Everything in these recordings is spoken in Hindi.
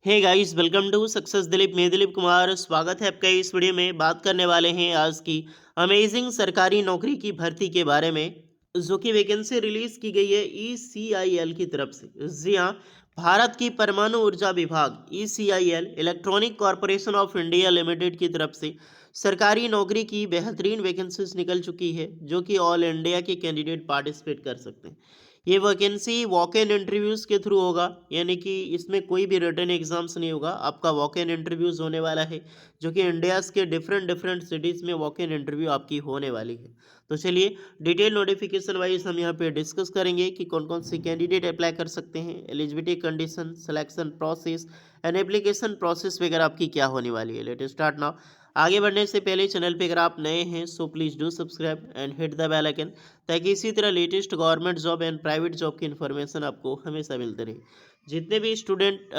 Hey guys, welcome to success Dilip. मैं दिलीप कुमार, स्वागत है आपका। इस वीडियो में बात करने वाले हैं आज की अमेजिंग सरकारी नौकरी की भर्ती के बारे में, जो कि वैकेंसी रिलीज की गई है ECIL की तरफ से। जी हाँ, भारत की परमाणु ऊर्जा विभाग ECIL electronic corporation of India limited की तरफ से सरकारी नौकरी की बेहतरीन वैकेंसीज निकल चुकी है, जो कि ऑल इंडिया के कैंडिडेट पार्टिसिपेट कर सकते हैं। ये वैकेंसी वॉक इन इंटरव्यूज़ के थ्रू होगा, यानी कि इसमें कोई भी रिटन एग्जाम्स नहीं होगा। आपका वॉक इन इंटरव्यूज़ होने वाला है, जो कि इंडियाज़ के डिफरेंट डिफरेंट सिटीज़ में वॉक इन इंटरव्यू आपकी होने वाली है। तो चलिए, डिटेल नोटिफिकेशन वाइज हम यहाँ पे डिस्कस करेंगे कि कौन कौन से कैंडिडेट अप्लाई कर सकते हैं, eligibility condition, selection process and application process वगैरह आपकी क्या होने वाली है। Let start now. आगे बढ़ने से पहले चैनल पे अगर आप नए हैं so please do subscribe and hit the bell icon, ताकि इसी तरह latest government job and private job की इन्फॉर्मेशन आपको हमेशा मिलती रहे। जितने भी स्टूडेंट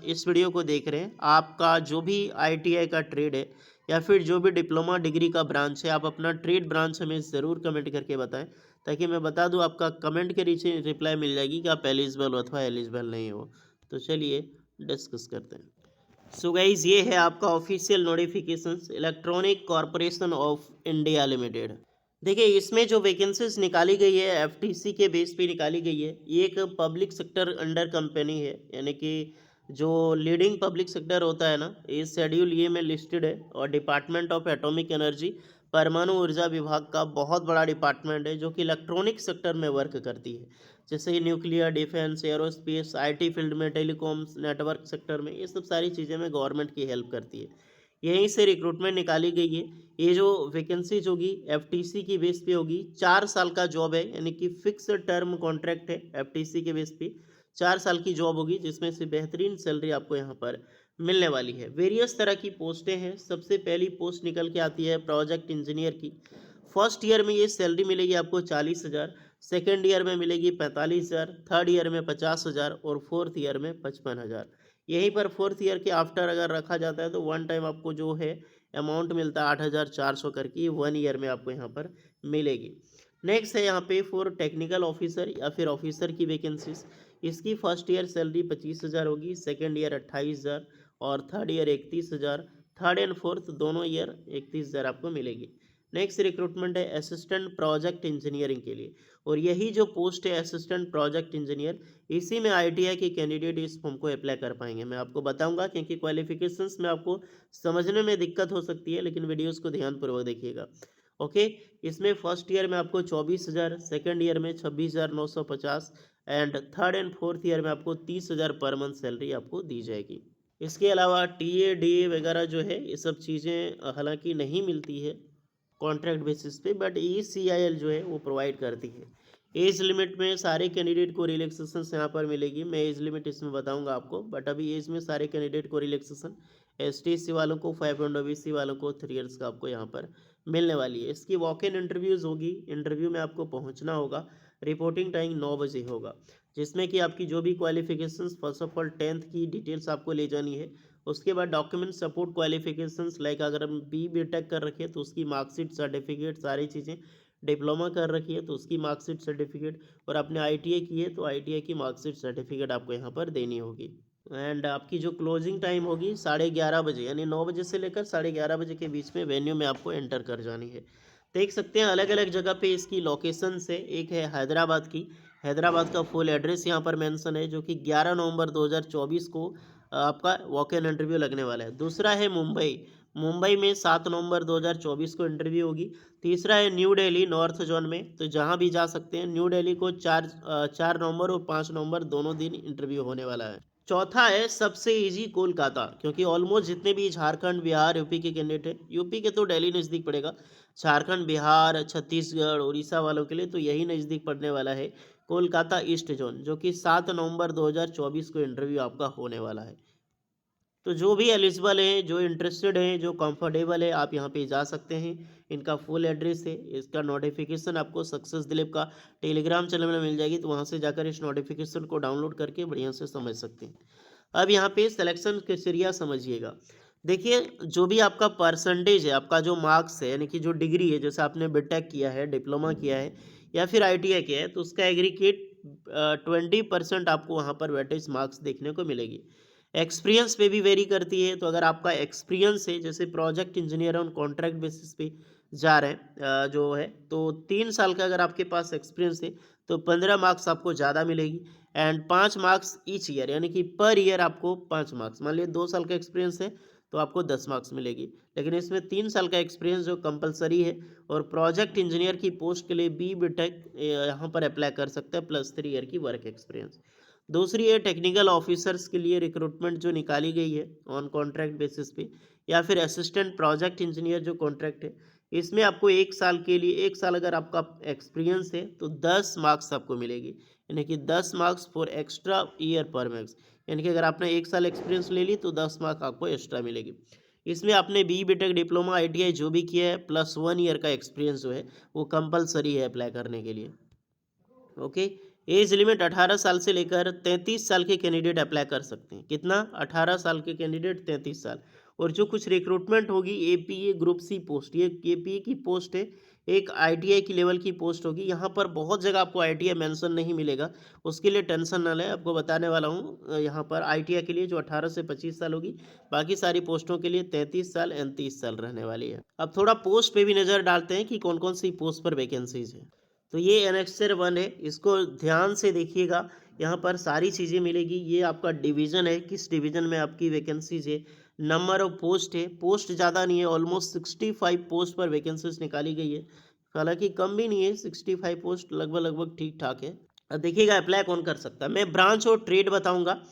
इस वीडियो को देख रहे हैं, आपका जो भी ITI का ट्रेड है या फिर जो भी डिप्लोमा डिग्री का ब्रांच है, आप अपना ट्रेड ब्रांच हमें ज़रूर कमेंट करके बताएं, ताकि मैं बता दूं, आपका कमेंट के नीचे रिप्लाई मिल जाएगी कि आप एलिजिबल हो अथवा एलिजिबल नहीं हो। तो चलिए डिस्कस करते हैं। सो गाइज, ये है आपका official notifications electronic corporation of India limited. देखिए, इसमें जो वैकेंसीज निकाली गई है FTC के बेस पे निकाली गई है। ये एक पब्लिक सेक्टर अंडर कंपनी है, यानी कि जो लीडिंग पब्लिक सेक्टर होता है ना, इस शेड्यूल ये में लिस्टेड है। और डिपार्टमेंट ऑफ एटॉमिक एनर्जी, परमाणु ऊर्जा विभाग का बहुत बड़ा डिपार्टमेंट है, जो कि इलेक्ट्रॉनिक सेक्टर में वर्क करती है। जैसे nuclear, defence, aerospace, IT field में, टेलीकॉम्स, नेटवर्क सेक्टर में, ये सब सारी चीज़ें में गवर्नमेंट की हेल्प करती है। यहीं से रिक्रूटमेंट निकाली गई है। ये जो वैकेंसीज होगी FTC की बेस पे होगी। 4 साल का जॉब है, यानी कि फिक्स टर्म कॉन्ट्रैक्ट है। FTC के बेस पे 4 साल की जॉब होगी, जिसमें से बेहतरीन सैलरी आपको यहाँ पर मिलने वाली है। वेरियस तरह की पोस्टें हैं। सबसे पहली पोस्ट निकल के आती है प्रोजेक्ट इंजीनियर की। फर्स्ट ईयर में ये सैलरी मिलेगी आपको 40,000, सेकेंड ईयर में मिलेगी 45,000, थर्ड ईयर में 50,000 और फोर्थ ईयर में 55,000। यहीं पर फोर्थ ईयर के आफ्टर अगर रखा जाता है तो वन टाइम आपको जो है अमाउंट मिलता है 8,400 करके, 1 ईयर में आपको यहाँ पर मिलेगी। नेक्स्ट है यहाँ पे फॉर टेक्निकल ऑफिसर या फिर ऑफिसर की वैकेंसीज। इसकी फर्स्ट ईयर सैलरी 25,000 होगी, सेकेंड ईयर 28,000 और third year 31,000। Third and fourth दोनों ईयर 31,000 आपको मिलेगी। नेक्स्ट रिक्रूटमेंट है असिस्टेंट प्रोजेक्ट इंजीनियरिंग के लिए, और यही जो पोस्ट है असिस्टेंट प्रोजेक्ट इंजीनियर, इसी में ITI के कैंडिडेट इस फॉर्म को अप्लाई कर पाएंगे। मैं आपको बताऊंगा, क्योंकि क्वालिफिकेशंस में आपको समझने में दिक्कत हो सकती है, लेकिन वीडियोस को ध्यानपूर्वक देखिएगा। ओके। इसमें फर्स्ट ईयर में आपको 24,000, सेकेंड ईयर में 26,950 and third and fourth year में आपको 30,000 पर मंथ सैलरी आपको दी जाएगी। इसके अलावा TADA वगैरह जो है, ये सब चीज़ें हालांकि नहीं मिलती है कॉन्ट्रैक्ट बेसिस पे, बट ECIL जो है वो प्रोवाइड करती है। एज लिमिट में सारे कैंडिडेट को रिलैक्सेशन यहाँ पर मिलेगी। मैं एज लिमिट इसमें बताऊंगा आपको, बट अभी एज में सारे कैंडिडेट को रिलैक्सेशन, STC वालों को 5 एंड OBC वालों को 3 ईयर्स का आपको यहाँ पर मिलने वाली है। इसकी वॉक इन इंटरव्यूज़ होगी। इंटरव्यू में आपको पहुँचना होगा। रिपोर्टिंग टाइम 9 बजे होगा, जिसमें कि आपकी जो भी qualifications, first of all 10th की डिटेल्स आपको ले जानी है। उसके बाद डॉक्यूमेंट सपोर्ट क्वालिफिकेशंस, लाइक अगर हम BTech कर रखे हैं तो उसकी मार्कशीट, सर्टिफिकेट, सारी चीज़ें। डिप्लोमा कर रखी है तो उसकी मार्कशीट, सर्टिफिकेट। और आपने ITI की है तो ITI की मार्कशीट, सर्टिफिकेट आपको यहाँ पर देनी होगी। एंड आपकी जो क्लोजिंग टाइम होगी 11:30 बजे, यानी 9 बजे से लेकर 11:30 के बीच में वेन्यू में आपको एंटर कर जानी है। देख सकते हैं अलग अलग जगह पे इसकी लोकेशन से। एक है हैदराबाद की। हैदराबाद का फुल एड्रेस यहाँ पर मेंशन है, जो कि 11 नवंबर 2024 को आपका वॉक इन इंटरव्यू लगने वाला है। दूसरा है मुंबई। मुंबई में 7 नवंबर 2024 को इंटरव्यू होगी। तीसरा है न्यू दिल्ली, नॉर्थ जोन में, तो जहाँ भी जा सकते हैं। न्यू दिल्ली को 4 नवंबर और 5 नवंबर दोनों दिन इंटरव्यू होने वाला है। चौथा है सबसे इजी कोलकाता, क्योंकि ऑलमोस्ट जितने भी झारखंड, बिहार, यूपी के कैंडिडेट हैं, यूपी के तो दिल्ली नज़दीक पड़ेगा, झारखंड, बिहार, छत्तीसगढ़, उड़ीसा वालों के लिए तो यही नज़दीक पड़ने वाला है, कोलकाता ईस्ट जोन, जो कि 7 नवंबर 2024 को इंटरव्यू आपका होने वाला है। तो जो भी एलिजिबल हैं, जो इंटरेस्टेड हैं, जो कंफर्टेबल है, आप यहाँ पे जा सकते हैं। इनका फुल एड्रेस है, इसका नोटिफिकेशन आपको सक्सेस दिलीप का टेलीग्राम चैनल में मिल जाएगी, तो वहाँ से जाकर इस नोटिफिकेशन को डाउनलोड करके बढ़िया से समझ सकते हैं। अब यहाँ पे सिलेक्शन क्राइटेरिया समझिएगा। देखिए, जो भी आपका परसेंटेज है, आपका जो मार्क्स है, यानी कि जो डिग्री है, जैसे आपने BTech किया है, डिप्लोमा किया है या फिर ITI किया है, तो उसका एग्रीगेट 20% आपको वहाँ पर वेटेज मार्क्स देखने को मिलेगी। एक्सपीरियंस पे भी वेरी करती है। तो अगर आपका एक्सपीरियंस है, जैसे project engineer on contract basis पे जा रहे हैं जो है, तो 3 साल का अगर आपके पास एक्सपीरियंस है तो 15 मार्क्स आपको ज़्यादा मिलेगी। एंड 5 मार्क्स ईच ईयर, यानी कि पर ईयर आपको 5 मार्क्स। मान लीजिए 2 साल का एक्सपीरियंस है तो आपको 10 मार्क्स मिलेगी। लेकिन इसमें 3 साल का एक्सपीरियंस जो कंपलसरी है, और प्रोजेक्ट इंजीनियर की पोस्ट के लिए BTech यहाँ पर अप्लाई कर सकते हैं, +3 ईयर की वर्क एक्सपीरियंस। दूसरी है टेक्निकल ऑफिसर्स के लिए रिक्रूटमेंट जो निकाली गई है ऑन कॉन्ट्रैक्ट बेसिस पे, या फिर असिस्टेंट प्रोजेक्ट इंजीनियर जो कॉन्ट्रैक्ट है, इसमें आपको 1 साल के लिए, 1 साल अगर आपका एक्सपीरियंस है तो 10 मार्क्स आपको मिलेगी, यानी कि 10 मार्क्स फॉर एक्स्ट्रा ईयर पर मैक्स। यानी कि अगर आपने 1 साल एक्सपीरियंस ले ली तो 10 मार्क्स आपको एक्स्ट्रा मिलेगी। इसमें आपने BTech डिप्लोमा ITI जो भी किया है +1 ईयर का एक्सपीरियंस जो है वो कंपलसरी है अप्लाई करने के लिए। ओके। एज लिमिट 18 साल से लेकर 33 साल के कैंडिडेट अप्लाई कर सकते हैं। कितना? 18 साल के कैंडिडेट, 33 साल। और जो कुछ रिक्रूटमेंट होगी APA ग्रुप सी पोस्ट, ये APA की पोस्ट है, एक ITI की लेवल की पोस्ट होगी। यहाँ पर बहुत जगह आपको ITI मेंशन नहीं मिलेगा, उसके लिए टेंशन ना लें, आपको बताने वाला हूँ। यहाँ पर ITI के लिए जो 18 से 25 साल होगी, बाकी सारी पोस्टों के लिए 33 साल एंड 30 साल रहने वाली है। अब थोड़ा पोस्ट पे भी नज़र डालते हैं कि कौन कौन सी पोस्ट पर वैकेंसीज है। तो ये एनेक्सर 1 है, इसको ध्यान से देखिएगा, यहाँ पर सारी चीज़ें मिलेगी। ये आपका डिवीज़न है, किस डिवीज़न में आपकी वैकेंसीज है, नंबर ऑफ पोस्ट है, पोस्ट ज़्यादा नहीं है, ऑलमोस्ट 65 पोस्ट पर वैकेंसीज निकाली गई है। हालांकि कम भी नहीं है, 65 पोस्ट लगभग लगभग ठीक ठाक है। अब देखिएगा अप्लाई कौन कर सकता है, मैं ब्रांच और ट्रेड बताऊंगा।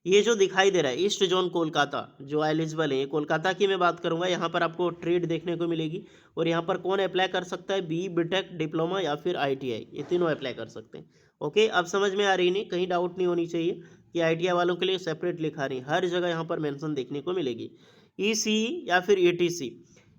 ये जो दिखाई दे रहा है ईस्ट जोन कोलकाता, जो एलिजिबल है, ये कोलकाता की मैं बात करूंगा। यहाँ पर आपको ट्रेड देखने को मिलेगी, और यहाँ पर कौन अप्लाई कर सकता है, BTech डिप्लोमा या फिर ITI, ये तीनों अप्लाई कर सकते हैं। ओके, अब समझ में आ रही नहीं, कहीं डाउट नहीं होनी चाहिए कि ITI वालों के लिए सेपरेट लिखा नहीं, हर जगह यहाँ पर मेंशन देखने को मिलेगी। ECE या फिर ETC,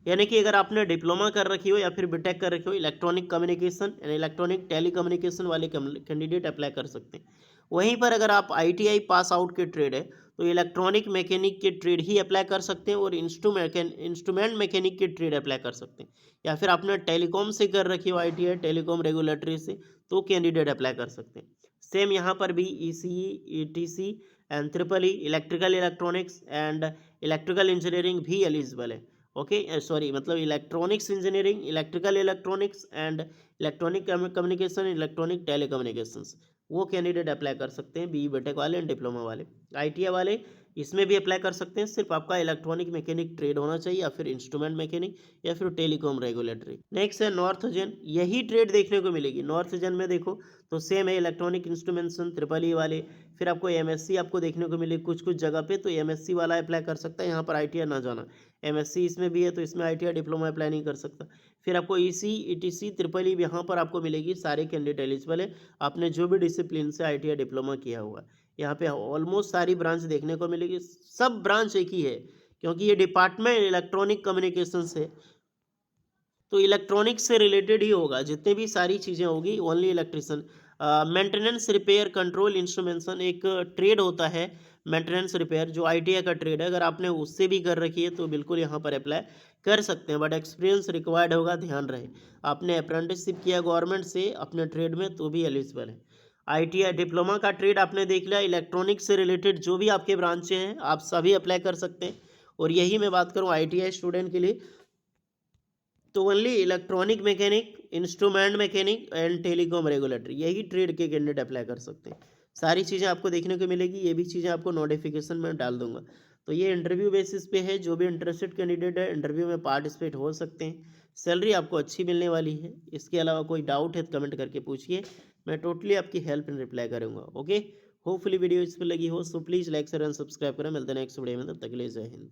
यानी कि अगर आपने डिप्लोमा कर रखी हो या फिर BTech कर रखी हो, इलेक्ट्रॉनिक कम्युनिकेशन यानी इलेक्ट्रॉनिक टेलीकम्युनिकेशन वाले कैंडिडेट अप्लाई कर सकते हैं। वहीं पर अगर आप ITI पास आउट के ट्रेड है तो इलेक्ट्रॉनिक मैकेनिक के ट्रेड ही अप्लाई कर सकते हैं, और इंस्ट्रूमेंट मैकेनिक के ट्रेड अप्लाई कर सकते हैं। या फिर आपने टेलीकॉम से कर रखी हो ITI, टेलीकॉम रेगुलेटरी से, तो कैंडिडेट अप्लाई कर सकते हैं। सेम यहाँ पर भी ECE, ETC and triple electrical electronics and electrical engineering भी एलिजिबल है। ओके, सॉरी, मतलब electronics engineering, electrical electronics and electronic communication, electronic telecommunications, वो कैंडिडेट अप्लाई कर सकते हैं, BTech वाले एंड डिप्लोमा वाले। ITI वाले इसमें भी अप्लाई कर सकते हैं, सिर्फ आपका इलेक्ट्रॉनिक मैकेनिक ट्रेड होना चाहिए, या फिर इंस्ट्रूमेंट मैकेनिक, या फिर टेलीकॉम रेगुलेटरी। नेक्स्ट है नॉर्थ जन, यही ट्रेड देखने को मिलेगी। नॉर्थ जन में देखो तो सेम है, इलेक्ट्रॉनिक इंस्ट्रूमेंटेशन ट्रिपल वाले। फिर आपको MSc आपको देखने को मिलेगी कुछ कुछ जगह पे, तो MSc वाला अप्लाई कर सकता है, यहाँ पर ITI ना जाना। MSc इसमें भी है तो इसमें ITI डिप्लोमा अप्लाई नहीं कर सकता। फिर आपको ECE, ETC, ट्रिपल यहाँ पर आपको मिलेगी, सारे कैंडिडेट एलिजिबल है, आपने जो भी डिसिप्लिन से ITI डिप्लोमा किया हुआ है। यहाँ पे ऑलमोस्ट सारी ब्रांच देखने को मिलेगी, सब ब्रांच एक ही है, क्योंकि ये डिपार्टमेंट इलेक्ट्रॉनिक कम्युनिकेशन से, तो इलेक्ट्रॉनिक्स से रिलेटेड ही होगा, जितने भी सारी चीज़ें होगी only electrician. Maintenance repair control instrumentation एक ट्रेड होता है, मेंटेनेंस रिपेयर जो ITI का ट्रेड है, अगर आपने उससे भी कर रखी है तो बिल्कुल यहाँ पर अप्लाई कर सकते हैं, बट एक्सपीरियंस रिक्वायर्ड होगा, ध्यान रहे। आपने अप्रेंटिसशिप किया गवर्नमेंट से अपने ट्रेड में तो भी एलिजिबल है। ITI डिप्लोमा का ट्रेड आपने देख लिया, इलेक्ट्रॉनिक्स से रिलेटेड जो भी आपके ब्रांचें हैं आप सभी अप्लाई कर सकते हैं। और यही मैं बात करूँ ITI स्टूडेंट के लिए, तो only electronic mechanic, instrument mechanic and telecom regulatory, यही ट्रेड के कैंडिडेट अप्लाई कर सकते हैं। सारी चीज़ें आपको देखने को मिलेगी, ये भी चीज़ें आपको नोटिफिकेशन में डाल दूंगा। तो ये इंटरव्यू बेसिस पे है, जो भी इंटरेस्टेड कैंडिडेट है इंटरव्यू में पार्टिसिपेट हो सकते हैं। सैलरी आपको अच्छी मिलने वाली है। इसके अलावा कोई डाउट है तो कमेंट करके पूछिए, मैं टोटली आपकी हेल्प एंड रिप्लाई करूँगा। ओके, होपफुली वीडियो इस पर लगी हो, so please like share and subscribe करें। मिलते हैं नेक्स्ट वीडियो में, तब तक के लिए जय हिंद।